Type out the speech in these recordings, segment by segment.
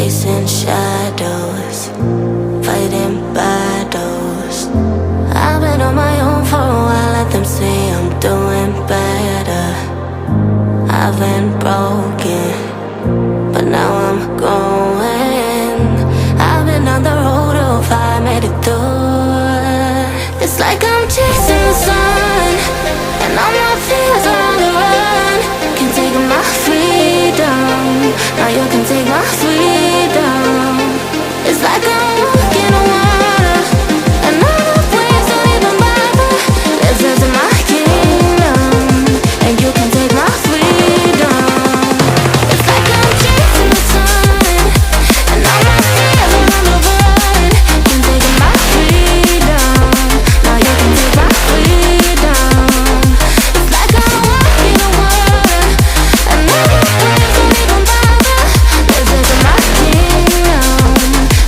chasing shadows, fighting battles. I've been on my own for a while, let them say I'm doing better. I've been broken, but now I'm going. I've been on the road of I made it through. It's like I'm chasing the sun, and all my fears are on the run. Can't take my freedom, now you can take my freedom. It's like I'm walking on water, and all the waves don't even bother. This is my kingdom, and you can take my freedom. It's like I'm chasing the sun, and all my fears are on the run. Can't take my freedom, now you can take my freedom. It's like I'm walking on water, and all the waves don't even bother. This is my kingdom,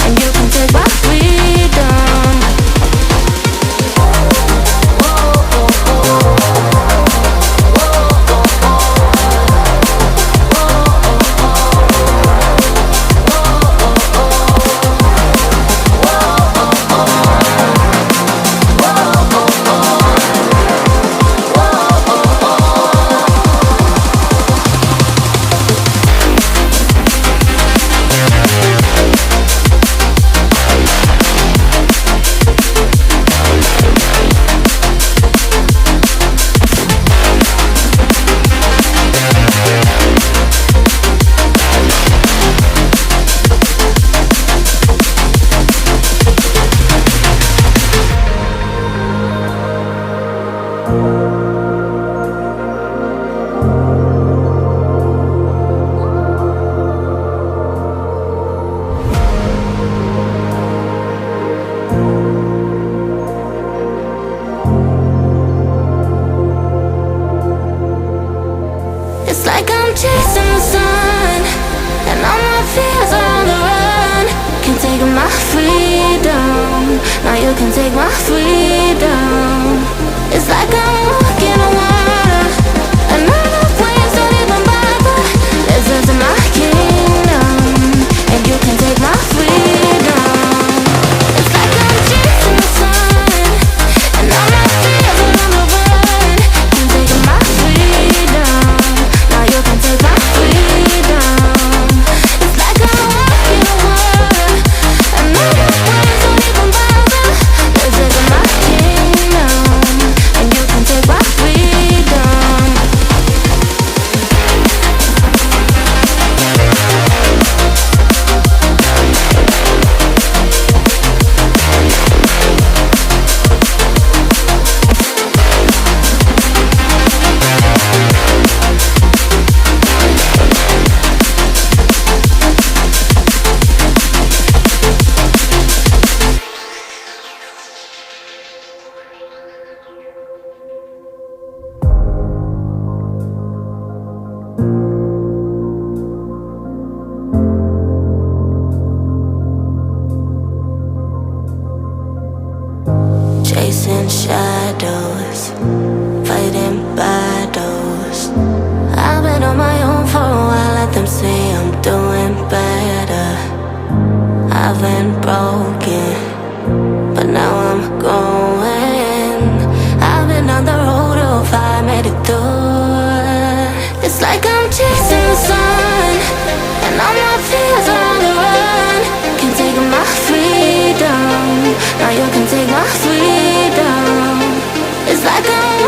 and you can take my freedom. It's like I'm chasing the sun, and all my fears are on the run. Can't take my freedom, now you can take my freedom. It's like I'm walking on water, and all the waves don't even bother. This is my kingdom, and you can take my freedom. It's like I'm chasing the sun, and all my fears are on the run. Can't take my freedom, now you can take my freedom. It's like I'm walking on water, and all the waves don't even bother. This is my kingdom, and you can take my freedom. Chasing shadows, fighting battles. I've been on my own for a while, let them say I'm doing better. I've been broken, but now I'm going. I've been on the road of I made it through. It's like I'm chasing the sun, and all my fears are on the run. Can't take my freedom, now you can take my freedom. It's like I'm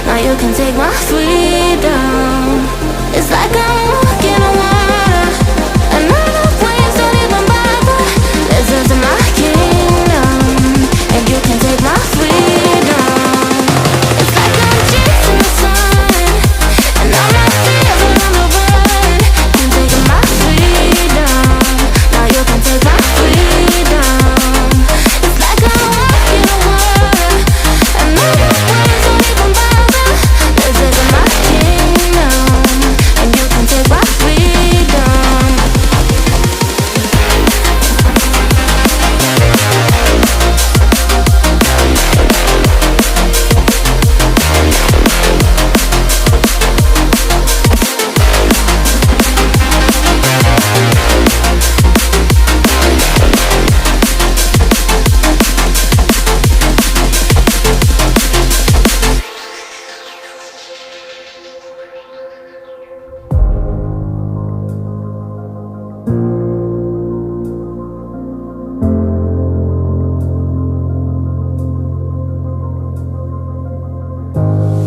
Now you can take my freedom. It's like I'm walking on water, and other waves don't even bother. This is my kingdom, and you can take my freedom. It's like I'm chasing the sun, and all my fears are on the run. Can take my freedom. Now you can take my freedom. It's like I'm walking on water, and other waves don't even bother. This is my kingdom, and you can take my freedom.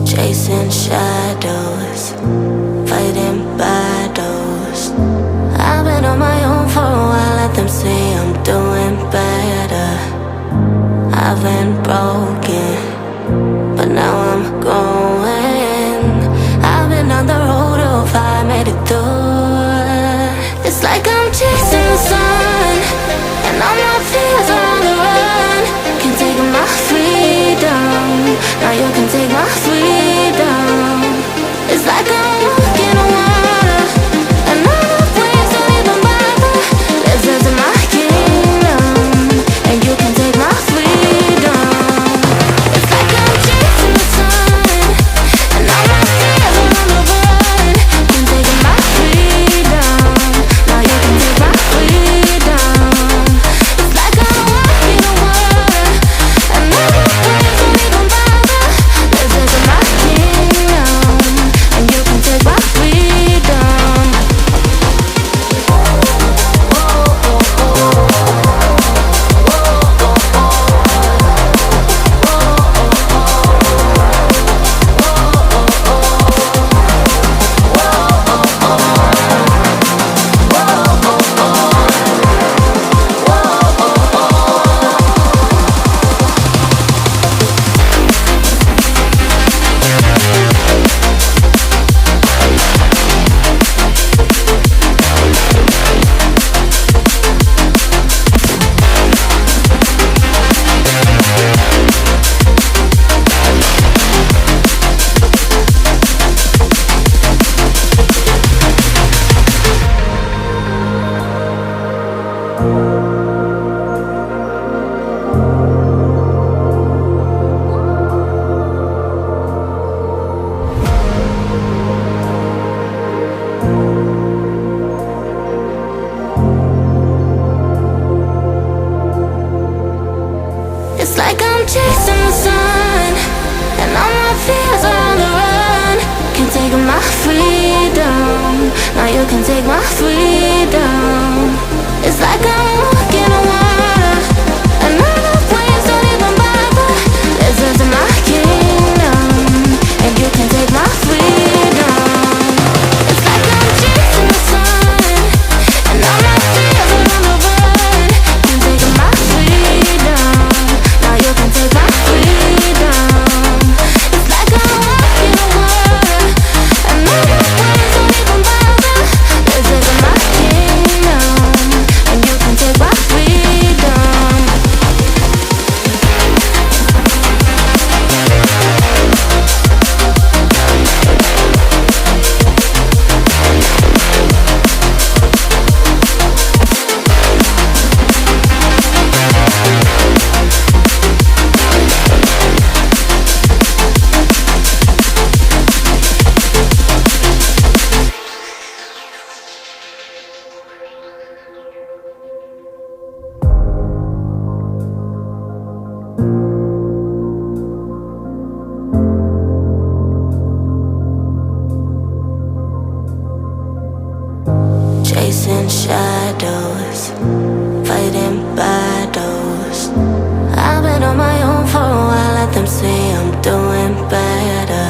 Chasing shadows, fighting battles. I've been on my own for a while, let them say I'm doing better. I've been broken, but now I'm going. I've been on the road of I made it through. It's like I'm chasing the sun, and all my fears are on the run. Can take my freedom, now you can take my freedom. It's like I'm walking on water, and all the waves don't even bother. This is my kingdom, and you can take my freedom. It's like I'm chasing the sun, and all my fears are on the run. Can take my freedom, now you can take my freedom. It's like I'm walking on water, and all the waves don't even bother. This is my kingdom, and you can take my freedom. It's like I'm chasing the sun, and all my fears are on the run. Can take my freedom, now you can take my freedom. It's like I'm walking on water, and all the waves don't even bother. This is my kingdom, and you can take my freedom. It's like I'm chasing the sun, and all my fears are on the run. Can take my freedom, now you can take my freedom. It's like I'm walking on water, and all the waves don't even bother. This is my kingdom, and you can take my freedom. Chasing shadows, fighting battles. I've been on my own for a while, let them say I'm doing better.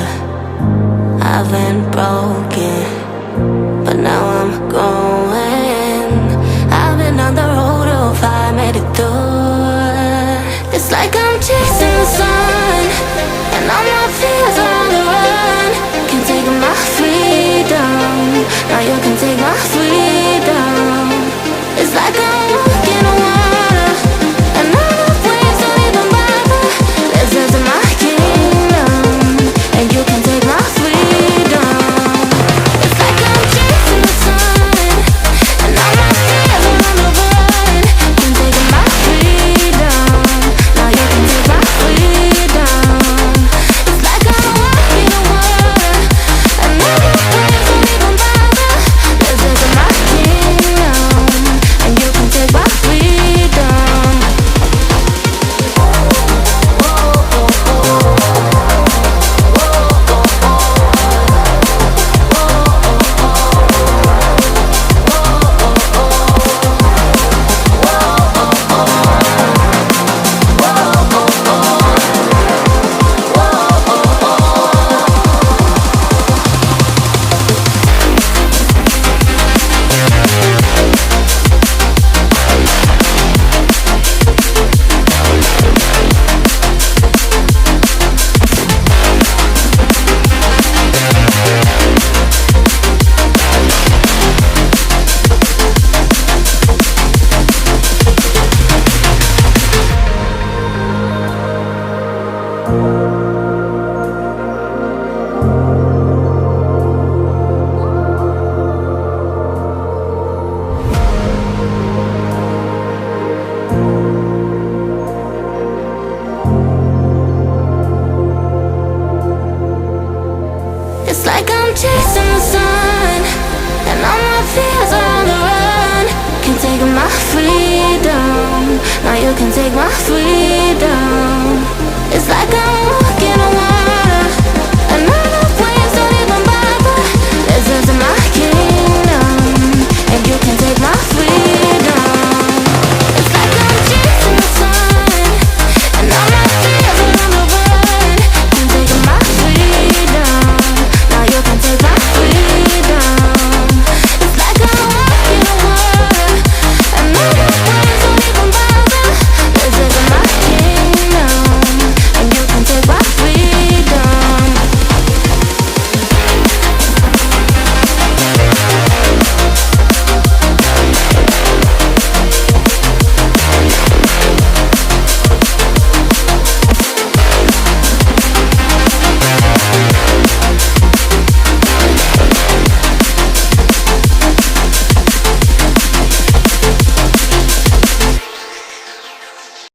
can take my freedom.